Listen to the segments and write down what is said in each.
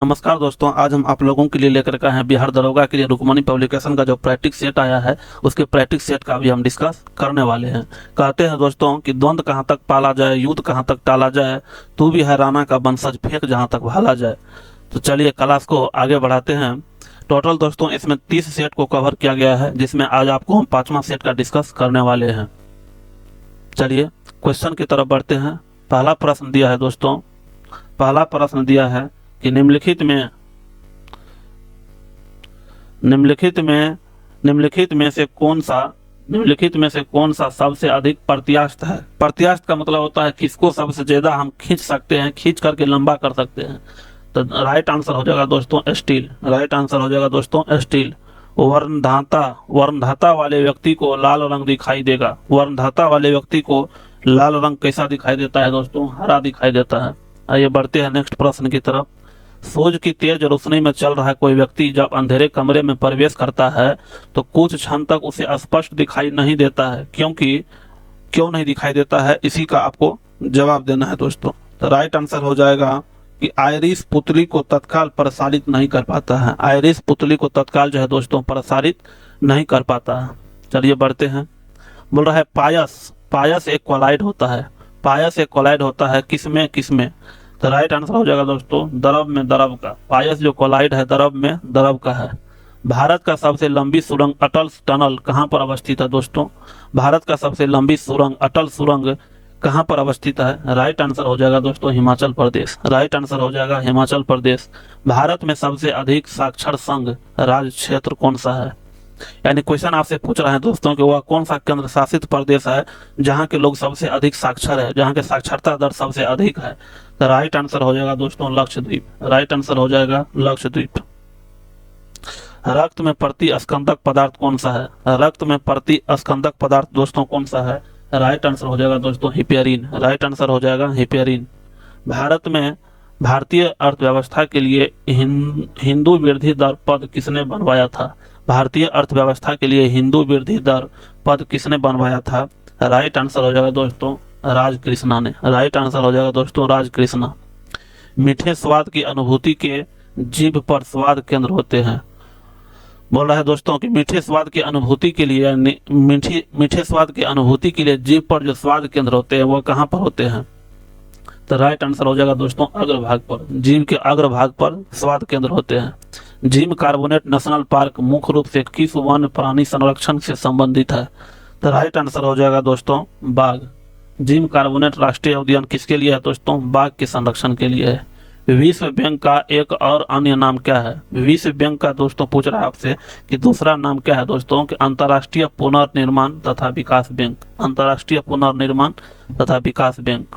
नमस्कार दोस्तों, आज हम आप लोगों के लिए लेकर के आए हैं बिहार दरोगा के लिए रुकमणी पब्लिकेशन का जो प्रैक्टिस सेट आया है उसके प्रैक्टिस सेट का भी हम डिस्कस करने वाले हैं। कहते हैं दोस्तों कि द्वंद्व कहाँ तक पाला जाए, युद्ध कहाँ तक टाला जाए, तू भी है राणा का वंशज, फेंक जहाँ तक भाला जाए। तो चलिए क्लास को आगे बढ़ाते हैं। टोटल दोस्तों इसमें 30 सेट को कवर किया गया है, जिसमें आज आपको हम 5वां सेट का डिस्कस करने वाले हैं। चलिए क्वेश्चन की तरफ बढ़ते हैं। पहला प्रश्न दिया है दोस्तों, पहला प्रश्न दिया है कि निम्नलिखित में से कौन सा सबसे अधिक प्रत्यास्थ है। प्रत्यास्थ का मतलब होता है किसको सबसे ज्यादा हम खींच सकते हैं, खींच करके लंबा कर सकते हैं। तो राइट आंसर हो जाएगा दोस्तों स्टील। राइट आंसर हो जाएगा दोस्तों स्टील। वर्णधाता वाले व्यक्ति को लाल रंग दिखाई देगा। वर्णधाता वाले व्यक्ति को लाल रंग कैसा दिखाई देता है दोस्तों? हरा दिखाई देता है। आइए बढ़ते हैं नेक्स्ट प्रश्न की तरफ। सूर्य की तेज रोशनी में चल रहा कोई व्यक्ति जब अंधेरे कमरे में प्रवेश करता है तो कुछ क्षण तक उसे स्पष्ट दिखाई नहीं देता है, क्यों नहीं दिखाई देता है, इसी का आपको जवाब देना है दोस्तों। तो राइट आंसर हो जाएगा कि आयरिस पुतली को तत्काल प्रसारित नहीं कर पाता है। आयरिस पुतली को तत्काल जो है दोस्तों प्रसारित नहीं कर पाता है। चलिए बढ़ते हैं। बोल रहा है पायस एक कोलाइड होता है। पायस एक कोलाइड होता है किसमें? तो राइट आंसर हो जाएगा दोस्तों द्रव में द्रव का। पायस जो कोलाइड है द्रव में द्रव का है। भारत का सबसे लंबी सुरंग अटल टनल कहाँ पर अवस्थित है दोस्तों? भारत का सबसे लंबी सुरंग अटल सुरंग कहाँ पर अवस्थित है? राइट आंसर हो जाएगा दोस्तों हिमाचल प्रदेश। राइट आंसर हो जाएगा हिमाचल प्रदेश। भारत में सबसे अधिक साक्षर संघ राज्य क्षेत्र कौन सा है? यानी क्वेश्चन आपसे पूछ रहे हैं दोस्तों कि वह कौन सा केंद्र शासित प्रदेश है जहां के लोग सबसे अधिक साक्षर है, जहां के साक्षरता दर सबसे अधिक है। तो राइट आंसर हो जाएगा दोस्तों लक्षद्वीप। राइट आंसर हो जाएगा लक्षद्वीप। रक्त में प्रति स्कंदक पदार्थ कौन सा है? रक्त में प्रति स्कंदक पदार्थ दोस्तों कौन सा है? राइट आंसर हो जाएगा दोस्तों हिपेरिन। राइट आंसर हो जाएगा हिपेरिन। भारत में भारतीय अर्थव्यवस्था के लिए हिंदू वृद्धि दर पद किसने बनवाया था? भारतीय अर्थव्यवस्था के लिए हिंदू वृद्धि दर पद किसने बनवाया था? राइट आंसर हो जाएगा दोस्तों राजकृष्णा ने। राइट आंसर हो जाएगा दोस्तों राजकृष्णा। मीठे स्वाद की अनुभूति के जीभ पर स्वाद केंद्र होते हैं। बोल रहा है दोस्तों कि मीठे स्वाद की अनुभूति के लिए मीठे स्वाद की अनुभूति के लिए जीभ पर जो स्वाद केंद्र होते हैं वो कहाँ पर होते हैं? तो राइट आंसर हो जाएगा दोस्तों अग्रभाग पर। जीभ के अग्रभाग पर स्वाद केंद्र होते हैं। जिम कार्बोनेट नेशनल पार्क मुख्य रूप से किस वन्य प्राणी संरक्षण से संबंधित है? तो राइट आंसर हो जाएगा दोस्तों बाघ। जिम कार्बोनेट राष्ट्रीय उद्यान किसके लिए है दोस्तों? बाघ के संरक्षण के लिए है। विश्व बैंक का एक और अन्य नाम क्या है? विश्व बैंक का दोस्तों पूछ रहा है आपसे कि दूसरा नाम क्या है दोस्तों? कि अंतर्राष्ट्रीय पुनर्निर्माण तथा विकास बैंक। अंतर्राष्ट्रीय पुनर्निर्माण तथा विकास बैंक।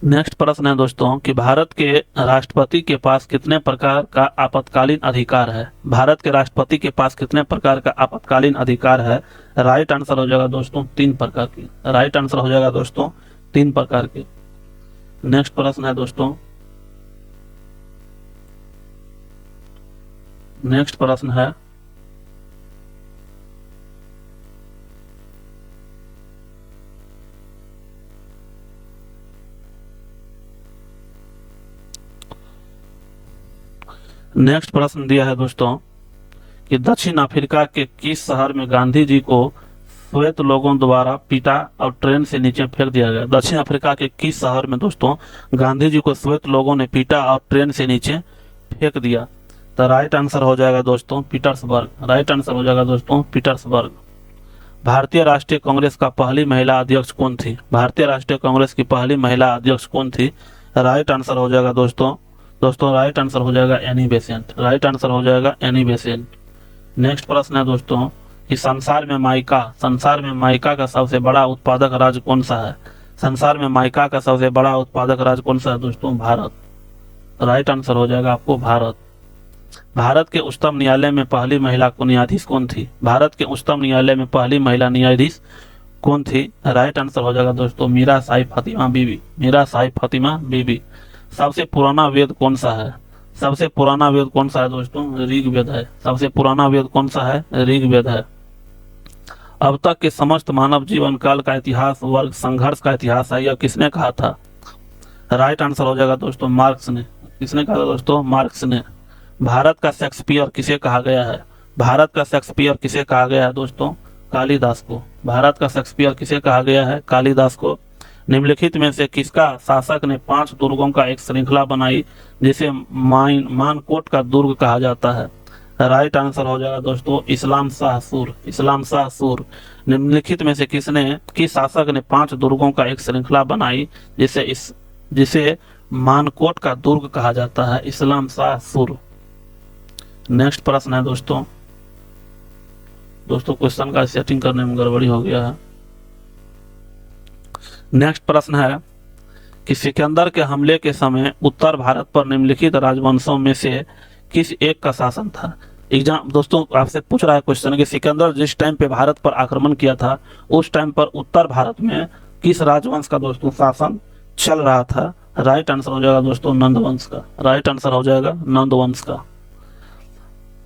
नेक्स्ट प्रश्न है दोस्तों कि भारत के राष्ट्रपति के पास कितने प्रकार का आपातकालीन अधिकार है? भारत के राष्ट्रपति के पास कितने प्रकार का आपातकालीन अधिकार है? राइट आंसर हो जाएगा दोस्तों 3 प्रकार की। राइट आंसर हो जाएगा दोस्तों 3 प्रकार के। नेक्स्ट प्रश्न है दोस्तों, नेक्स्ट प्रश्न है नेक्स्ट प्रश्न दिया है दोस्तों कि दक्षिण अफ्रीका के किस शहर में गांधी जी को श्वेत लोगों द्वारा पीटा और ट्रेन से नीचे फेंक दिया गया? दक्षिण अफ्रीका के किस शहर में दोस्तों गांधी जी को श्वेत लोगों ने पीटा और ट्रेन से नीचे फेंक दिया? तो राइट आंसर हो जाएगा दोस्तों पीटर्सबर्ग। राइट आंसर हो जाएगा दोस्तों पीटर्सबर्ग। भारतीय राष्ट्रीय कांग्रेस का पहली महिला अध्यक्ष कौन थी? भारतीय राष्ट्रीय कांग्रेस की पहली महिला अध्यक्ष कौन थी? राइट आंसर हो जाएगा दोस्तों राइट आंसर हो जाएगा एनी बेसेंट। राइट आंसर हो जाएगा एनी बेसेंट। नेक्स्ट प्रश्न है दोस्तों कि संसार में माइका का सबसे बड़ा उत्पादक राज्य कौन सा है? संसार में माइका का सबसे बड़ा उत्पादक राज्य कौन सा है दोस्तों? भारत। राइट आंसर हो जाएगा आपको भारत। भारत के उच्चतम न्यायालय में पहली महिला न्यायाधीश कौन थी? भारत के उच्चतम न्यायालय में पहली महिला न्यायाधीश कौन थी? राइट आंसर हो जाएगा दोस्तों मीरा साहिब फातिमा बीबी। मीरा साहिब फातिमा बीबी। सबसे पुराना वेद कौन सा है? सबसे पुराना वेद कौन सा है दोस्तों? ऋग्वेद है। सबसे पुराना वेद कौन सा है? ऋग्वेद है। अब तक के समस्त मानव जीवन काल का इतिहास वर्ग संघर्ष का इतिहास है, यह किसने कहा था? राइट आंसर हो जाएगा दोस्तों मार्क्स ने। किसने कहा था दोस्तों? मार्क्स ने। भारत का शेक्सपियर किसे कहा गया है? भारत का शेक्सपियर किसे कहा गया है दोस्तों? कालिदास को। भारत का शेक्सपियर किसे कहा गया है? कालिदास को। निम्नलिखित में से किसका शासक ने 5 दुर्गों का एक श्रृंखला बनाई जिसे मानकोट का दुर्ग कहा जाता है? राइट आंसर हो जाएगा दोस्तों इस्लाम शाह सूर। इस्लाम शाह सूर। निम्नलिखित में से किस शासक ने 5 दुर्गों का एक श्रृंखला बनाई जिसे मानकोट का दुर्ग कहा जाता है? इस्लाम शाह सूर। नेक्स्ट प्रश्न है दोस्तों क्वेश्चन का सेटिंग करने में गड़बड़ी हो गया है। नेक्स्ट प्रश्न है कि सिकंदर के हमले के समय उत्तर भारत पर निम्नलिखित राजवंशों में से किस एक का शासन था? एग्जाम दोस्तों आपसे पूछ रहा है क्वेश्चन कि सिकंदर जिस टाइम पे भारत पर आक्रमण किया था उस टाइम पर उत्तर भारत में किस राजवंश का दोस्तों शासन चल रहा था? राइट आंसर हो जाएगा दोस्तों नंदवंश का। राइट आंसर हो जाएगा नंदवंश का।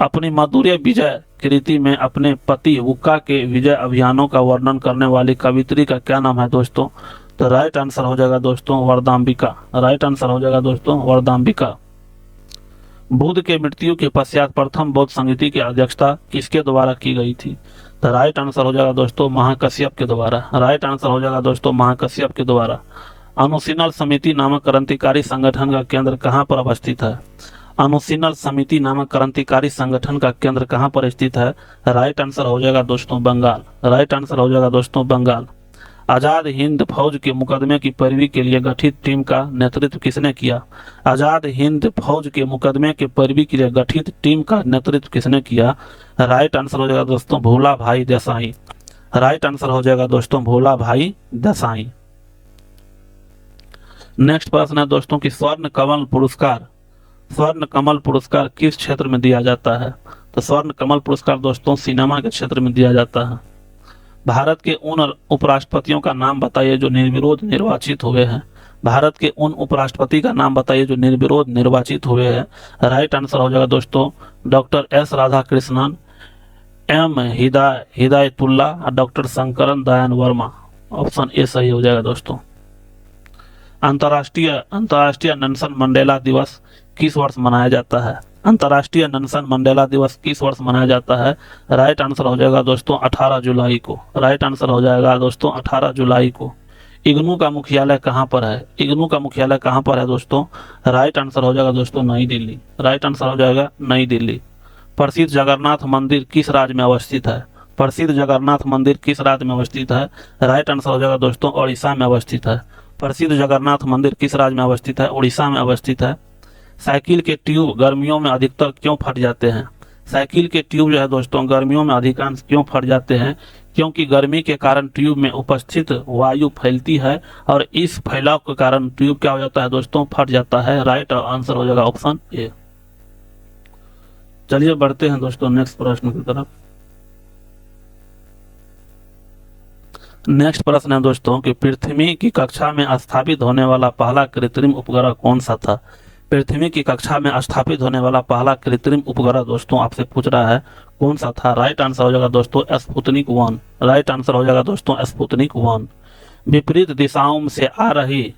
अपनी माधुर्य विजय कृति में अपने पति हुक्का के विजय अभियानों का वर्णन करने वाली कवित्री का क्या नाम है दोस्तों? तो राइट आंसर हो जाएगा दोस्तों वरदाम्बिका। राइट आंसर हो जाएगा दोस्तों वरदाम्बिका। बुद्ध के मृत्यु के पश्चात प्रथम बौद्ध संगीति की अध्यक्षता किसके द्वारा की गई थी? तो राइट आंसर हो जाएगा दोस्तों महाकश्यप के द्वारा। राइट आंसर हो जाएगा दोस्तों महाकश्यप के द्वारा। अनुशीलन समिति नामक क्रांतिकारी संगठन का केंद्र कहाँ पर अवस्थित है? अनुशीलन समिति नामक क्रांतिकारी संगठन का केंद्र कहाँ पर स्थित है? राइट आंसर हो जाएगा दोस्तों बंगाल। राइट आंसर हो जाएगा दोस्तों बंगाल। आजाद हिंद फौज के मुकदमे की पैरवी के लिए गठित टीम का नेतृत्व किसने किया? आजाद हिंद फौज के मुकदमे की पैरवी के लिए गठित टीम का नेतृत्व किसने किया? राइट आंसर हो जाएगा दोस्तों भोला भाई देसाई। राइट आंसर हो जाएगा दोस्तों भोला भाई देसाई। नेक्स्ट प्रश्न है दोस्तों कि स्वर्ण कमल पुरस्कार किस क्षेत्र में दिया जाता है? तो स्वर्ण कमल पुरस्कार दोस्तों सिनेमा के क्षेत्र में दिया जाता है। भारत के उन उपराष्ट्रपतियों का नाम बताइए जो निर्विरोध निर्वाचित हुए हैं। भारत के उन उपराष्ट्रपति का नाम बताइए जो निर्विरोध निर्वाचित हुए हैं। राइट आंसर हो जाएगा दोस्तों doctor S Radhakrishnan, M Hidayatullah और doctor Shankaran Dayan Verma. Option A सही हो जाएगा दोस्तों। अंतर्राष्ट्रीय नेल्सन मंडेला दिवस किस वर्ष मनाया जाता है? अंतर्राष्ट्रीय नेल्सन मंडेला दिवस किस वर्ष मनाया जाता है? राइट आंसर हो जाएगा दोस्तों 18 जुलाई को। राइट आंसर हो जाएगा दोस्तों 18 जुलाई को। इग्नू का मुख्यालय कहाँ पर है? इग्नू का मुख्यालय कहाँ पर है दोस्तों? राइट आंसर हो जाएगा दोस्तों नई दिल्ली। राइट आंसर हो जाएगा नई दिल्ली। प्रसिद्ध जगन्नाथ मंदिर किस राज्य में अवस्थित है? प्रसिद्ध जगन्नाथ मंदिर किस राज्य में अवस्थित है? राइट आंसर हो जाएगा दोस्तों ओडिशा में अवस्थित है। प्रसिद्ध जगन्नाथ मंदिर किस राज्य में अवस्थित है? उड़ीसा में अवस्थित है। साइकिल के ट्यूब गर्मियों में अधिकतर क्यों फट जाते हैं? साइकिल के ट्यूब जो है दोस्तों गर्मियों में अधिकांश क्यों फट जाते हैं? क्योंकि गर्मी के कारण ट्यूब में उपस्थित वायु फैलती है और इस फैलाव के कारण ट्यूब क्या हो जाता है दोस्तों? फट जाता है। राइट आंसर हो जाएगा ऑप्शन ए। चलिए बढ़ते हैं दोस्तों नेक्स्ट प्रश्न की तरफ। नेक्स्ट प्रश्न है दोस्तों कि पृथ्वी की कक्षा में स्थापित होने वाला पहला कृत्रिम उपग्रह कौन सा था? पृथ्वी की कक्षा में स्थापित होने वाला पहला कृत्रिम उपग्रह दोस्तों आपसे पूछ रहा है कौन सा था? राइट आंसर हो जाएगा दोस्तों स्पुतनिक 1। राइट आंसर हो जाएगा दोस्तों स्पुतनिक 1। विपरीत दिशाओं से आ रही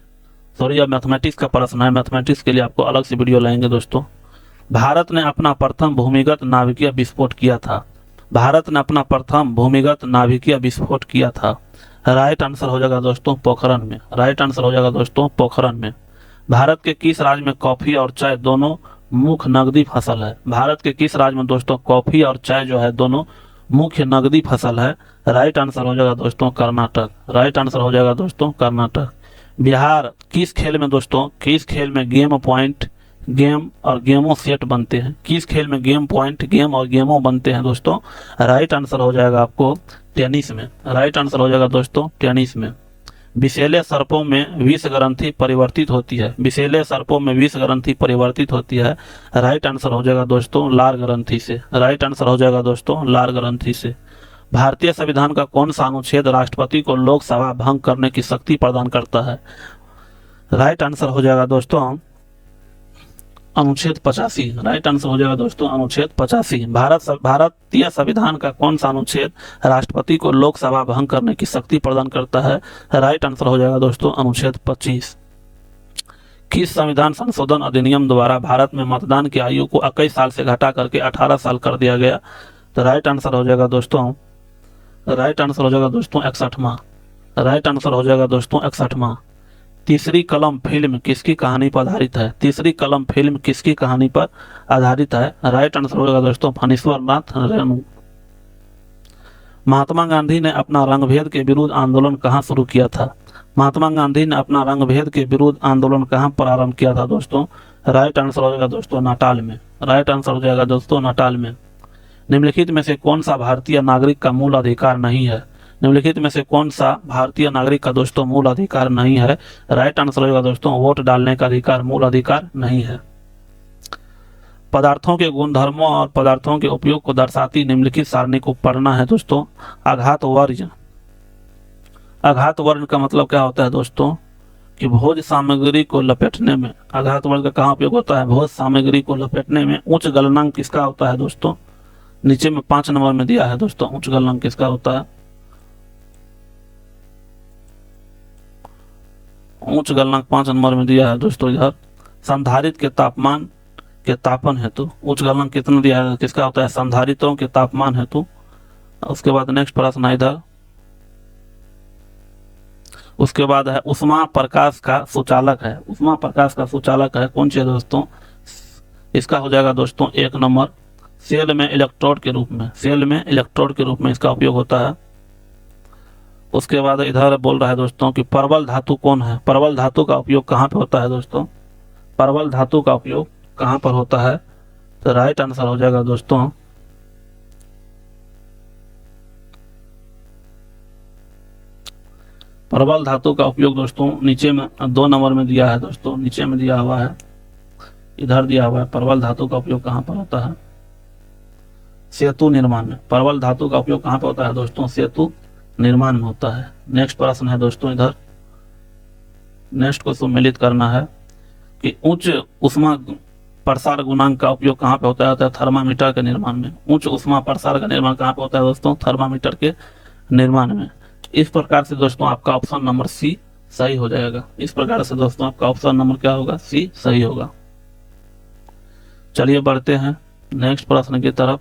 यह मैथमेटिक्स का प्रश्न है। मैथमेटिक्स के लिए आपको अलग से वीडियो लाएंगे दोस्तों। भारत ने अपना प्रथम भूमिगत नाभिकीय विस्फोट किया था। भारत ने अपना प्रथम भूमिगत नाभिकीय विस्फोट किया था। राइट आंसर हो जाएगा दोस्तों पोखरण में। राइट आंसर हो जाएगा दोस्तों पोखरण में। भारत के किस राज्य में कॉफी और चाय दोनों मुख्य नकदी फसल है? भारत के किस राज्य में दोस्तों कॉफी और चाय जो है दोनों मुख्य नकदी फसल है? राइट आंसर हो जाएगा दोस्तों कर्नाटक। राइट आंसर हो जाएगा दोस्तों कर्नाटक। बिहार किस खेल में दोस्तों किस खेल में गेम पॉइंट गेम और गेमों सेट बनते हैं? किस खेल में गेम पॉइंट गेम और गेमों बनते हैं दोस्तों? राइट आंसर हो जाएगा आपको टेनिस में। राइट आंसर हो जाएगा दोस्तों टेनिस में। विषैले सर्पों में विष ग्रंथि परिवर्तित होती है। विषैले सर्पों में विष ग्रंथि परिवर्तित होती है। राइट आंसर हो जाएगा दोस्तों लार ग्रंथि से। राइट आंसर हो जाएगा दोस्तों लार ग्रंथि से। भारतीय संविधान का कौन सा अनुच्छेद राष्ट्रपति को लोकसभा भंग करने की शक्ति प्रदान करता है? राइट आंसर हो जाएगा दोस्तों अनुच्छेद 85। राइट आंसर हो जाएगा दोस्तों अनुच्छेद 85। भारतीय संविधान का कौन सा अनुच्छेद राष्ट्रपति को लोकसभा भंग करने की शक्ति प्रदान करता है? राइट आंसर हो जाएगा दोस्तों अनुच्छेद 25। किस संविधान संशोधन अधिनियम द्वारा भारत में मतदान की आयु को 21 साल से घटा करके 18 साल कर दिया गया? तो राइट आंसर हो जाएगा दोस्तों, राइट आंसर हो जाएगा दोस्तों 61वां। राइट आंसर हो जाएगा दोस्तों 61वां। तीसरी कलम फिल्म किसकी कहानी पर आधारित है? तीसरी कलम फिल्म किसकी कहानी पर आधारित है? राइट आंसर हो जाएगा दोस्तों फणीश्वर नाथ रेणु। महात्मा गांधी ने अपना रंगभेद के विरुद्ध आंदोलन कहाँ शुरू किया था? महात्मा गांधी ने अपना रंगभेद के विरुद्ध आंदोलन कहाँ प्रारंभ किया था दोस्तों? राइट आंसर हो जाएगा दोस्तों नाटाल में। राइट आंसर हो जाएगा दोस्तों नाटाल में। निम्नलिखित में से कौन सा भारतीय नागरिक का मूल अधिकार नहीं है? निम्नलिखित में से कौन सा भारतीय नागरिक का दोस्तों मूल अधिकार नहीं है? राइट आंसर होगा दोस्तों वोट डालने का अधिकार मूल अधिकार नहीं है। पदार्थों के गुणधर्मों और पदार्थों के उपयोग को दर्शाती निम्नलिखित सारणी को पढ़ना है दोस्तों। आघात वर्ण। आघात वर्ण का मतलब क्या होता है दोस्तों? कि भोज सामग्री को लपेटने में आघात वर्ण का कहाँ उपयोग होता है? भोज सामग्री को लपेटने में। उच्च गलनांक किसका होता है दोस्तों? नीचे में 5 नंबर में दिया है दोस्तों, उच्च गलनांक किसका होता है? उच्च गलनांक 5 नंबर में दिया है दोस्तों इधर। संधारित्र के तापमान के तापन हेतु उच्च गलनांक कितना दिया है? किसका होता है? संधारित्रों के तापमान हेतु। उसके बाद नेक्स्ट प्रश्न है इधर। उसके बाद है उष्मा प्रकाश का सुचालक है। उष्मा प्रकाश का सुचालक है कौन सी दोस्तों? इसका हो जाएगा दोस्तों 1 नंबर सेल में इलेक्ट्रोड के रूप में। सेल में इलेक्ट्रोड के रूप में इसका उपयोग होता है। उसके बाद इधर बोल रहा है दोस्तों कि परवल धातु कौन है? परवल धातु का उपयोग कहाँ पे होता है दोस्तों? परवल धातु का उपयोग कहाँ पर होता है? तो राइट आंसर हो जाएगा दोस्तों परवल धातु का उपयोग दोस्तों नीचे में 2 नंबर में दिया है दोस्तों, नीचे में दिया हुआ है, इधर दिया हुआ है। परवल धातु का उपयोग कहाँ पर होता है? सेतु निर्माण में। परवल धातु का उपयोग कहाँ पर होता है दोस्तों? सेतु निर्माण में होता है। नेक्स्ट प्रश्न है दोस्तों इधर। नेक्स्ट को सम्मिलित करना है कि उच्च उष्मा प्रसार गुणांक का उपयोग कहाँ पे होता है? थर्मामीटर के निर्माण में। उच्च उष्मा प्रसार का निर्माण कहाँ पे होता है दोस्तों? थर्मामीटर के निर्माण में। इस प्रकार से दोस्तों आपका ऑप्शन नंबर सी सही हो जाएगा। इस प्रकार से दोस्तों आपका ऑप्शन नंबर क्या होगा? सी सही होगा। चलिए बढ़ते हैं नेक्स्ट प्रश्न की तरफ।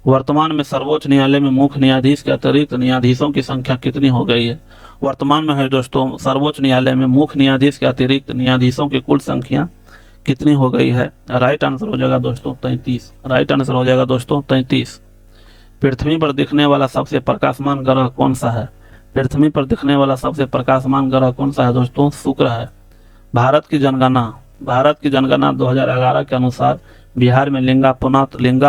वर्तमान में सर्वोच्च न्यायालय में मुख्य न्यायाधीश के अतिरिक्त न्यायाधीशों की संख्या कितनी हो गई है? वर्तमान में है दोस्तों सर्वोच्च न्यायालय में मुख्य न्यायाधीश के अतिरिक्त न्यायाधीशों की कुल संख्या कितनी हो गई है? राइट आंसर हो जाएगा दोस्तों 33। राइट आंसर हो जाएगा दोस्तों 33। पृथ्वी पर दिखने वाला सबसे प्रकाशमान ग्रह कौन सा है? पृथ्वी पर दिखने वाला सबसे प्रकाशमान ग्रह कौन सा है दोस्तों? शुक्र है। भारत की जनगणना 2011 के अनुसार बिहार में लिंगा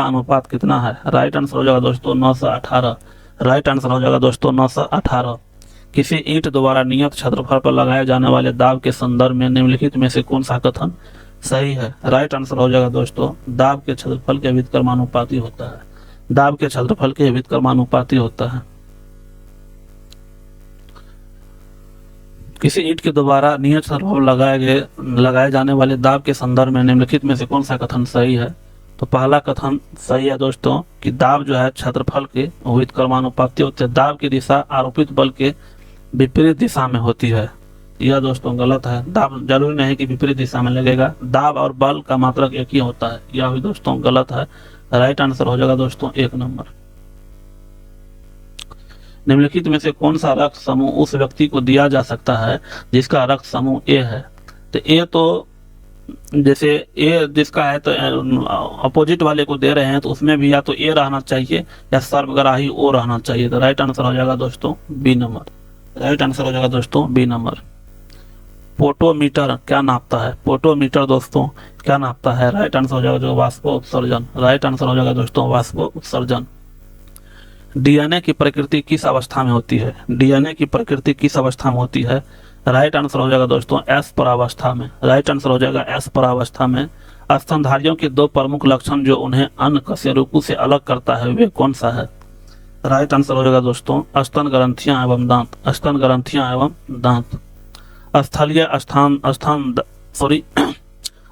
अनुपात कितना है? राइट आंसर हो जाएगा दोस्तों 918। राइट आंसर हो जाएगा दोस्तों 918। किसी ईंट द्वारा नियत क्षेत्रफल पर लगाए जाने वाले दाब के संदर्भ में निम्नलिखित में से कौन सा कथन सही है? राइट आंसर हो जाएगा दोस्तों दाब के क्षेत्रफल के व्युत्क्रमानुपाती होता है। दाब के क्षेत्रफल के व्युत्क्रमानुपाती होता है। किसी ईंट के द्वारा नियत क्षेत्रफल लगाए जाने वाले दाब के संदर्भ में निम्नलिखित में से कौन सा कथन सही है? तो पहला कथन सही है दोस्तों कि दाब जो है क्षेत्रफल के व्युत्क्रमानुपाती होते हैं। दाब की दिशा आरोपित बल के विपरीत दिशा में होती है। यह दोस्तों गलत है। दाब जरूरी नहीं कि विपरीत दिशा में लगेगा। दाब और बल का मात्रक एक ही होता है। यह भी दोस्तों गलत है। राइट आंसर हो जाएगा दोस्तों 1 नंबर। निम्नलिखित में से कौन सा रक्त समूह उस व्यक्ति को दिया जा सकता है जिसका रक्त समूह ए है? तो ए तो जैसे ए जिसका है तो अपोजिट वाले को दे रहे हैं तो उसमें भी या तो ए रहना चाहिए या सर्वग्राही ओ रहना चाहिए। तो राइट आंसर हो जाएगा दोस्तों बी नंबर। राइट आंसर हो जाएगा दोस्तों बी नंबर। पोटोमीटर क्या नापता है? पोटोमीटर दोस्तों क्या नापता है? राइट आंसर हो जाएगा जो वाष्प उत्सर्जन। राइट आंसर हो जाएगा दोस्तों वाष्प उत्सर्जन। डीएनए की प्रकृति किस अवस्था में होती है? डीएनए की प्रकृति किस अवस्था में होती है? राइट आंसर हो जाएगा दोस्तों एस परावस्था में। राइट आंसर हो जाएगा एस परावस्था में। स्तनधारियों के 2 प्रमुख लक्षण जो उन्हें अन्य कशेरुकों से अलग करता है वे कौन सा है? राइट आंसर हो जाएगा दोस्तों स्तन ग्रंथियां एवं दांत। स्तन ग्रंथियां एवं दांत।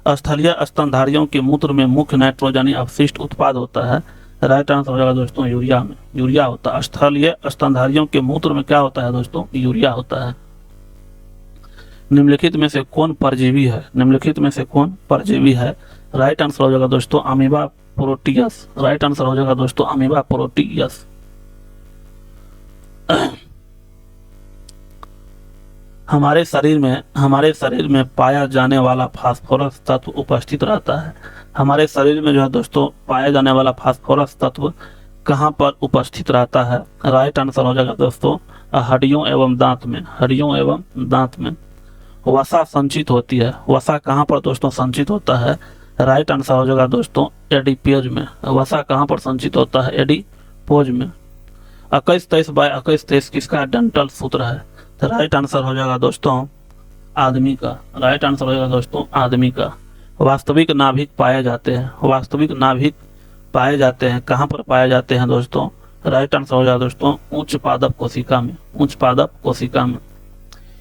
स्थलीय स्तनधारियों के मूत्र में मुख्य नाइट्रोजनी अपशिष्ट उत्पाद होता है। राइट आंसर हो जाएगा दोस्तों यूरिया में। यूरिया होता है। स्थलीय स्तनधारियों के मूत्र में क्या होता है दोस्तों? यूरिया होता है। निम्नलिखित में से कौन परजीवी है? निम्नलिखित में से कौन परजीवी है? राइट आंसर हो जाएगा दोस्तों अमीबा प्रोटियस। राइट आंसर हो जाएगा दोस्तों अमीबा प्रोटियस। हमारे शरीर में पाया जाने वाला फास्फोरस तत्व उपस्थित रहता है। हमारे शरीर में जो है दोस्तों पाया जाने वाला फास्फोरस तत्व कहाँ पर उपस्थित रहता है? राइट आंसर हो जाएगा दोस्तों हड्डियों एवं दांत में। हड्डियों एवं दांत में। वसा संचित होती है। वसा कहाँ पर दोस्तों संचित होता है? राइट आंसर हो जाएगा दोस्तों एडिपोज में। वसा कहाँ पर संचित होता है? एडिपोज में। 21-23/21-23 किसका डेंटल सूत्र है? तो राइट आंसर हो जाएगा दोस्तों आदमी का। राइट आंसर हो जाएगा दोस्तों आदमी का। वास्तविक नाभिक पाए जाते हैं। वास्तविक नाभिक पाए जाते हैं कहाँ पर पाए जाते हैं दोस्तों? राइट आंसर हो जाएगा दोस्तों उच्च पादप कोशिका में। उच्च पादप कोशिका में।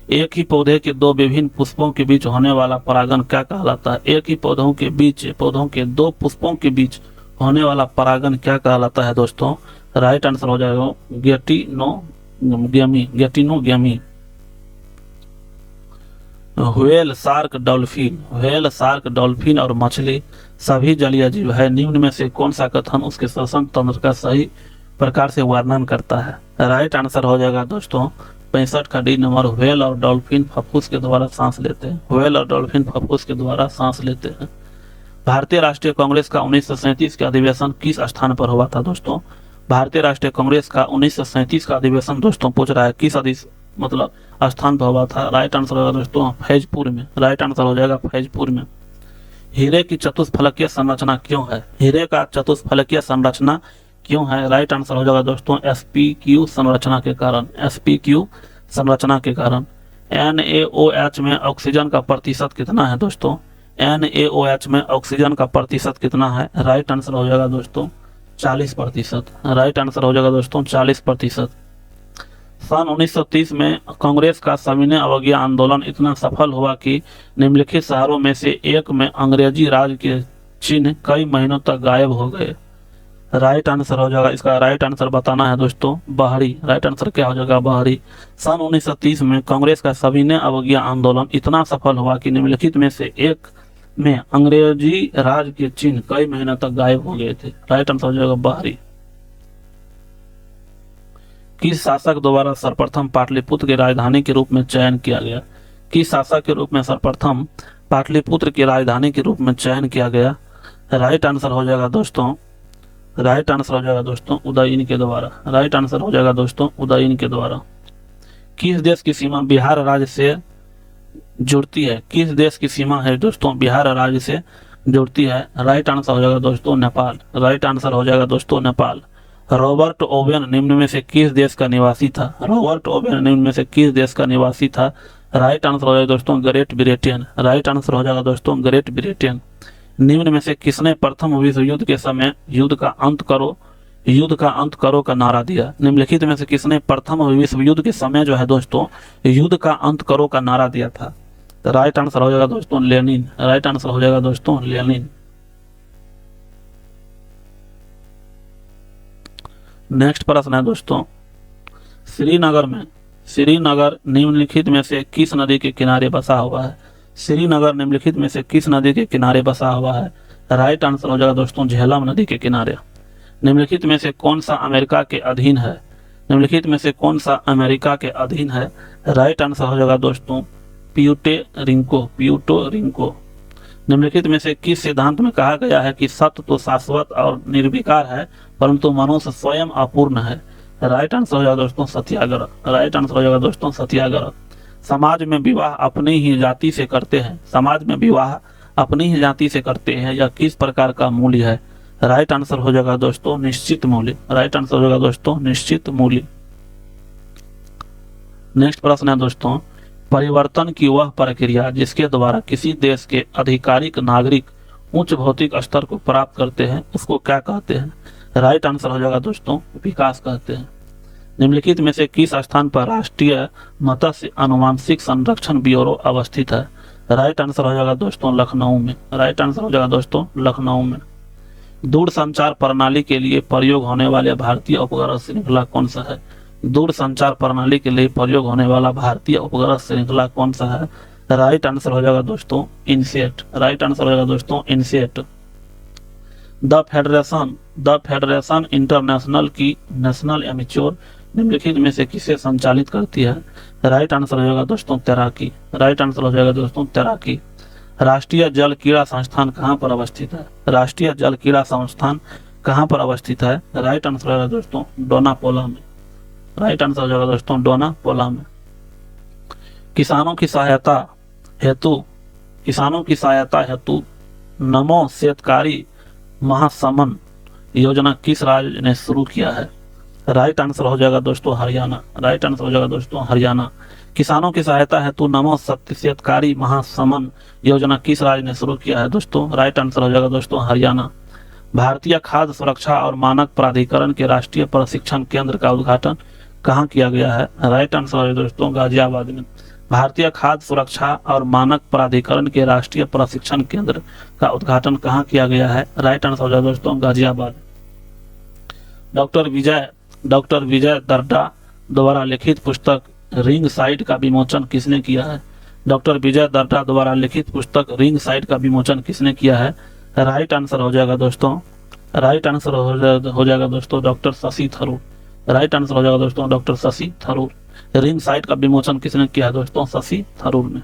एक ही पौधे के दो विभिन्न पुष्पों के बीच होने वाला परागण क्या कहलाता है? एक ही पौधों के दो पुष्पों के बीच होने वाला परागण क्या कहलाता है दोस्तों? राइट आंसर हो जाएगा गेटिनोगेमी। व्हेल, शार्क, डॉल्फिन और मछली सभी जलीय जीव है। निम्न में से कौन सा कथन उसके श्वसन तंत्र का सही प्रकार से वर्णन करता है? राइट आंसर हो जाएगा दोस्तों 65 का डी नंबर। व्हेल और डॉल्फिन फफूस के द्वारा सांस लेते हैं। व्हेल और डॉल्फिन फफूस के द्वारा सांस लेते हैं। भारतीय राष्ट्रीय कांग्रेस का 1937 का अधिवेशन किस स्थान पर हुआ था दोस्तों? भारतीय राष्ट्रीय कांग्रेस का 1937 का अधिवेशन दोस्तों पूछ रहा है किस स्थान पर हुआ था? राइट आंसर होगा दोस्तों फैजपुर में। राइट आंसर हो जाएगा फैजपुर में। हीरे की चतुष्फलकीय संरचना क्यों है? हीरे का चतुष्फलकीय संरचना क्यों है? राइट आंसर हो जाएगा दोस्तों sp-q संरचना के कारण। sp-q संरचना के कारण। NaOH में ऑक्सीजन का प्रतिशत कितना है दोस्तों? NaOH में ऑक्सीजन का प्रतिशत कितना है? राइट आंसर हो जाएगा दोस्तों 40%। राइट आंसर हो जाएगा दोस्तों 40%। सन 1930 में कांग्रेस का सविनय अवज्ञा आंदोलन इतना सफल हुआ कि निम्नलिखित शहरों में से एक में अंग्रेजी राज के चिन्ह कई महीनों तक गायब हो गए। राइट आंसर हो जाएगा, इसका राइट आंसर बताना है दोस्तों बहरी। राइट आंसर क्या हो जाएगा? बहरी। सन 1930 में कांग्रेस का सविनय अवज्ञा आंदोलन इतना सफल हुआ कि निम्नलिखित में से एक में अंग्रेजी राज के चिन्ह कई महीनों तक गायब हो गए थे। राइट आंसर हो जाएगा बहरी। किस शासक द्वारा सर्वप्रथम पाटलिपुत्र की राजधानी के रूप में चयन किया गया? किस शासक के रूप में सर्वप्रथम पाटलिपुत्र की राजधानी के रूप में चयन किया गया? राइट आंसर हो जाएगा दोस्तों उदयन के द्वारा। राइट आंसर हो जाएगा दोस्तों उदयन के द्वारा। किस देश की सीमा बिहार राज्य से जुड़ती है? किस देश की सीमा है दोस्तों बिहार राज्य से जुड़ती है? राइट आंसर हो जाएगा दोस्तों नेपाल। राइट आंसर हो जाएगा दोस्तों नेपाल। रॉबर्ट ओवेन निम्न में से किस देश का निवासी था? रॉबर्ट ओवेन निम्न में से किस देश का निवासी था? राइट आंसर हो जाएगा दोस्तों ग्रेट ब्रिटेन। राइट आंसर हो जाएगा दोस्तों ग्रेट ब्रिटेन। निम्न में से किसने प्रथम विश्व युद्ध के समय युद्ध का अंत करो का नारा दिया? निम्नलिखित में से किसने प्रथम विश्व युद्ध के समय जो है दोस्तों युद्ध का अंत करो का नारा दिया था? तो राइट आंसर हो जाएगा दोस्तों लेनिन। राइट आंसर हो जाएगा दोस्तों लेनिन। नेक्स्ट प्रश्न है दोस्तों श्रीनगर निम्नलिखित में से किस नदी के किनारे बसा हुआ है? श्रीनगर निम्नलिखित में से किस नदी के किनारे बसा हुआ है? राइट आंसर हो जाएगा दोस्तों झेलम नदी के किनारे। निम्नलिखित में से कौन सा अमेरिका के अधीन है? निम्नलिखित में से कौन सा अमेरिका के अधीन है? राइट आंसर हो जाएगा दोस्तों प्यूर्टो रिको। निम्नलिखित में से किस सिद्धांत में कहा गया है कि सत्य तो शाश्वत और निर्विकार है परंतु मनुष्य स्वयं अपूर्ण है? राइट आंसर हो जाएगा दोस्तों सत्याग्रह। राइट आंसर हो जाएगा दोस्तों सत्याग्रह। समाज में विवाह अपनी ही जाति से करते हैं। समाज में विवाह अपनी ही जाति से करते हैं यह किस प्रकार का मूल्य है? राइट आंसर हो जाएगा दोस्तों निश्चित मूल्य। राइट आंसर हो जाएगा दोस्तों निश्चित मूल्य। नेक्स्ट प्रश्न है दोस्तों परिवर्तन की वह प्रक्रिया जिसके द्वारा किसी देश के आधिकारिक नागरिक उच्च भौतिक स्तर को प्राप्त करते हैं उसको क्या कहते हैं? राइट आंसर हो जाएगा दोस्तों विकास कहते हैं। निम्नलिखित में से किस स्थान पर राष्ट्रीय मत्स्य आनुवांशिक संरक्षण ब्यूरो अवस्थित है? राइट आंसर हो जाएगा दोस्तों लखनऊ में। राइट आंसर हो जाएगा दोस्तों लखनऊ में। दूर संचार प्रणाली के लिए प्रयोग होने वाले भारतीय उपग्रह श्रृंखला कौन सा है? दूर संचार प्रणाली के लिए प्रयोग होने वाला भारतीय उपग्रह श्रृंखला कौन सा है? राइट आंसर हो जाएगा दोस्तों इनसेट। राइट आंसर हो जाएगा दोस्तों इनसेट। द फेडरेशन इंटरनेशनल की नेशनल एमेच्योर निम्नलिखित में से किसे संचालित करती है? राइट आंसर हो जाएगा दोस्तों तैराकी। राइट आंसर हो जाएगा दोस्तों तैराकी। राष्ट्रीय जल क्रीड़ा संस्थान कहाँ पर अवस्थित है? राष्ट्रीय जल क्रीड़ा संस्थान कहाँ पर अवस्थित है? राइट आंसर हो जाएगा दोस्तों डोनापोला में। राइट आंसर हो जाएगा दोस्तों डोनापोला में। किसानों की सहायता हेतु नमो शेतकारी महासमन योजना किस राज्य ने शुरू किया है? राइट आंसर हो जाएगा दोस्तों हरियाणा। राइट आंसर हो जाएगा दोस्तों हरियाणा। किसानों की सहायता हेतु नमो शेतकारी महासमन योजना किस राज्य ने शुरू किया है दोस्तों? राइट आंसर हो जाएगा दोस्तों हरियाणा। भारतीय खाद्य सुरक्षा और मानक प्राधिकरण के राष्ट्रीय प्रशिक्षण केंद्र का उद्घाटन कहाँ किया गया है? राइट आंसर हो जाएगा दोस्तों गाजियाबाद में। भारतीय खाद्य सुरक्षा और मानक प्राधिकरण के राष्ट्रीय प्रशिक्षण केंद्र का उद्घाटन कहाँ किया गया है? राइट आंसर हो जाएगा दोस्तों गाजियाबाद। डॉक्टर विजय दर्डा द्वारा लिखित पुस्तक रिंग साइड का विमोचन किसने किया है? डॉक्टर विजय दर्डा द्वारा लिखित पुस्तक रिंग साइड का विमोचन किसने किया है? राइट आंसर हो जाएगा दोस्तों doctor Shashi Tharoor. Right answer हो जाएगा दोस्तों doctor Shashi Tharoor. Ring site का विमोचन किसने किया है दोस्तों? शशि थरूर ने।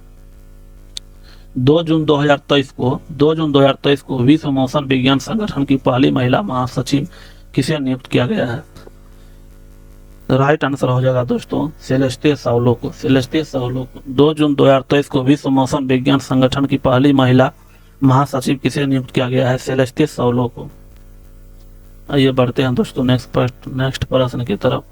2 जून 2023 को विश्व मौसम विज्ञान संगठन की पहली महिला महासचिव किसे नियुक्त किया गया है? राइट आंसर हो जाएगा दोस्तों सेलेस्टे साउलो को। 2 जून 2023 को विश्व मौसम विज्ञान संगठन की पहली महिला महासचिव किसे नियुक्त किया गया है? सेलेस्टे साउलो को। आइए बढ़ते हैं दोस्तों नेक्स्ट प्रश्न की तरफ।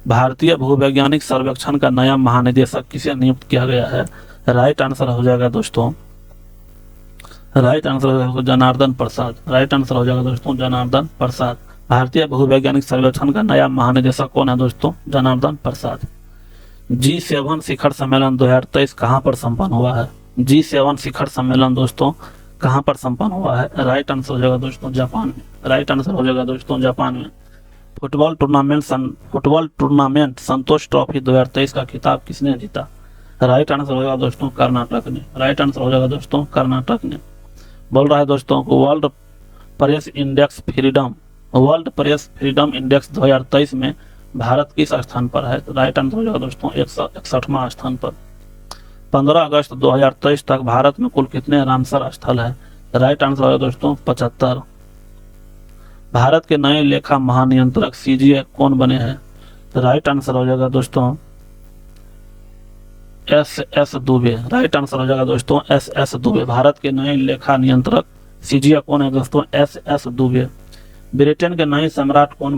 भारतीय भूवैज्ञानिक सर्वेक्षण का नया महानिदेशक किसे नियुक्त किया गया है? राइट आंसर हो जाएगा दोस्तों जनार्दन प्रसाद। राइट आंसर हो जाएगा दोस्तों जनार्दन प्रसाद। भारतीय भूवैज्ञानिक सर्वेक्षण का नया महानिदेशक कौन है दोस्तों? जनार्दन प्रसाद। G7 शिखर सम्मेलन 2023 कहाँ पर संपन्न हुआ है? G7 शिखर सम्मेलन दोस्तों कहाँ पर संपन्न हुआ है? राइट आंसर हो जाएगा दोस्तों जापान में। राइट आंसर हो जाएगा दोस्तों जापान में। फुटबॉल टूर्नामेंट संतोष ट्रॉफी 2023 का खिताब किसने जीता? राइट आंसर हो जाएगा दोस्तों कर्नाटक ने। राइट आंसर हो जाएगा दोस्तों कर्नाटक ने। बोल रहा है दोस्तों को वर्ल्ड प्रेस फ्रीडम इंडेक्स 2023 में भारत किस स्थान पर है? राइट आंसर हो जाएगा दोस्तों 161वां स्थान पर। 15 अगस्त 2023 तक भारत में कुल कितने रामसर स्थल है? राइट आंसर हो जाएगा दोस्तों 75। भारत के नए लेखा महानियंत्रक CGA कौन बने हैं? राइट आंसर हो जाएगा दोस्तों SS दुबे। राइट आंसर हो जाएगा दोस्तों SS दुबे। भारत के नए लेखा नियंत्रक CGA कौन है दोस्तों? SS दुबे। ब्रिटेन के नए सम्राट कौन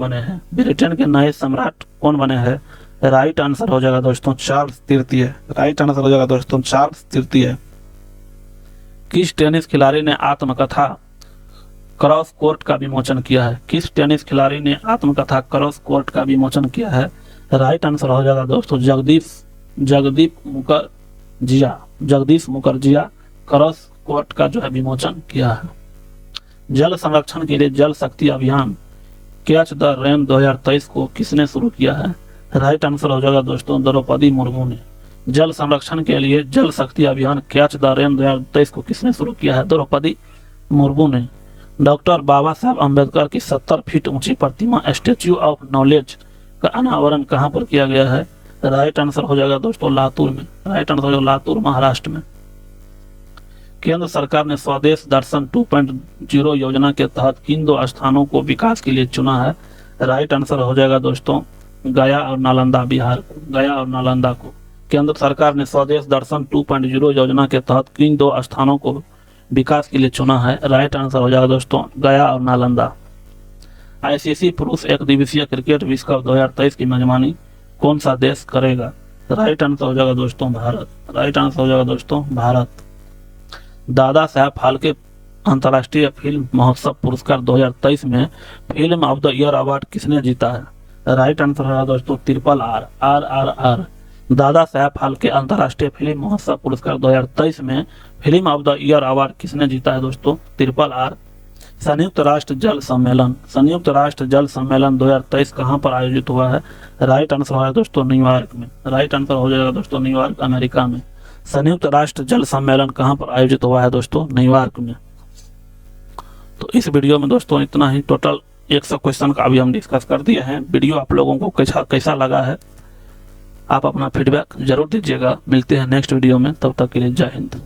बने हैं? राइट आंसर हो जाएगा दोस्तों चार्ल्स तृतीय। राइट आंसर हो जाएगा दोस्तों चार्ल्स तृतीय। किस टेनिस खिलाड़ी ने आत्मकथा क्रॉस कोर्ट का विमोचन किया है? किस टेनिस खिलाड़ी ने आत्मकथा क्रॉस कोर्ट का विमोचन किया है? राइट आंसर हो जाएगा दोस्तों जगदीश मुखर्जिया क्रॉस कोर्ट का जो है विमोचन किया है। जल संरक्षण के लिए जल शक्ति अभियान कैच द रेन 2023 को किसने शुरू किया है? राइट आंसर हो जाएगा दोस्तों द्रौपदी मुर्मू ने। जल संरक्षण के लिए जल शक्ति अभियान कैच द रेन 2023 को किसने शुरू किया है? द्रौपदी मुर्मू ने। डॉक्टर बाबा साहब अम्बेडकर की 70 फीट ऊंची प्रतिमा स्टैच्यू ऑफ नॉलेज का अनावरण कहां पर किया गया है? राइट आंसर हो जाएगा दोस्तों लातूर में। राइट आंसर हो जाएगा लातूर महाराष्ट्र में। केंद्र सरकार ने स्वदेश दर्शन 2.0 योजना के तहत किन 2 स्थानों को विकास के लिए चुना है? राइट आंसर हो जाएगा दोस्तों गया और नालंदा, बिहार को। गया और नालंदा को केंद्र सरकार ने स्वदेश दर्शन 2.0 योजना के तहत किन 2 स्थानों को विकास के लिए चुना है? राइट आंसर हो जाएगा दोस्तों गया और नालंदा। ICC पुरुष 1 दिवसीय क्रिकेट विश्व कप 2023 की मेजबानी कौन सा देश करेगा? राइट आंसर हो जाएगा दोस्तों भारत। राइट आंसर हो जाएगा दोस्तों भारत। दादा साहब फाल्के अंतर्राष्ट्रीय फिल्म महोत्सव पुरस्कार 2023 में film of the year award किसने जीता है? राइट आंसर है दोस्तों RRR। दादा साहब फाल्के अंतर्राष्ट्रीय फिल्म महोत्सव पुरस्कार 2023 में film of the year award किसने जीता है दोस्तों? RRR संयुक्त राष्ट्र जल सम्मेलन, संयुक्त राष्ट्र जल सम्मेलन 2023 कहाँ पर आयोजित हुआ है? राइट आंसर है दोस्तों न्यूयॉर्क में। राइट आंसर हो जाएगा दोस्तों न्यूयॉर्क, अमेरिका में। संयुक्त राष्ट्र जल सम्मेलन कहाँ पर आयोजित हुआ है दोस्तों? न्यूयॉर्क में। तो इस वीडियो में दोस्तों इतना ही। टोटल 100 क्वेश्चन का अभी हम डिस्कस कर दिए हैं। वीडियो आप लोगों को कैसा लगा है, आप अपना फीडबैक जरूर दीजिएगा। मिलते हैं नेक्स्ट वीडियो में, तब तक के लिए जय हिंद।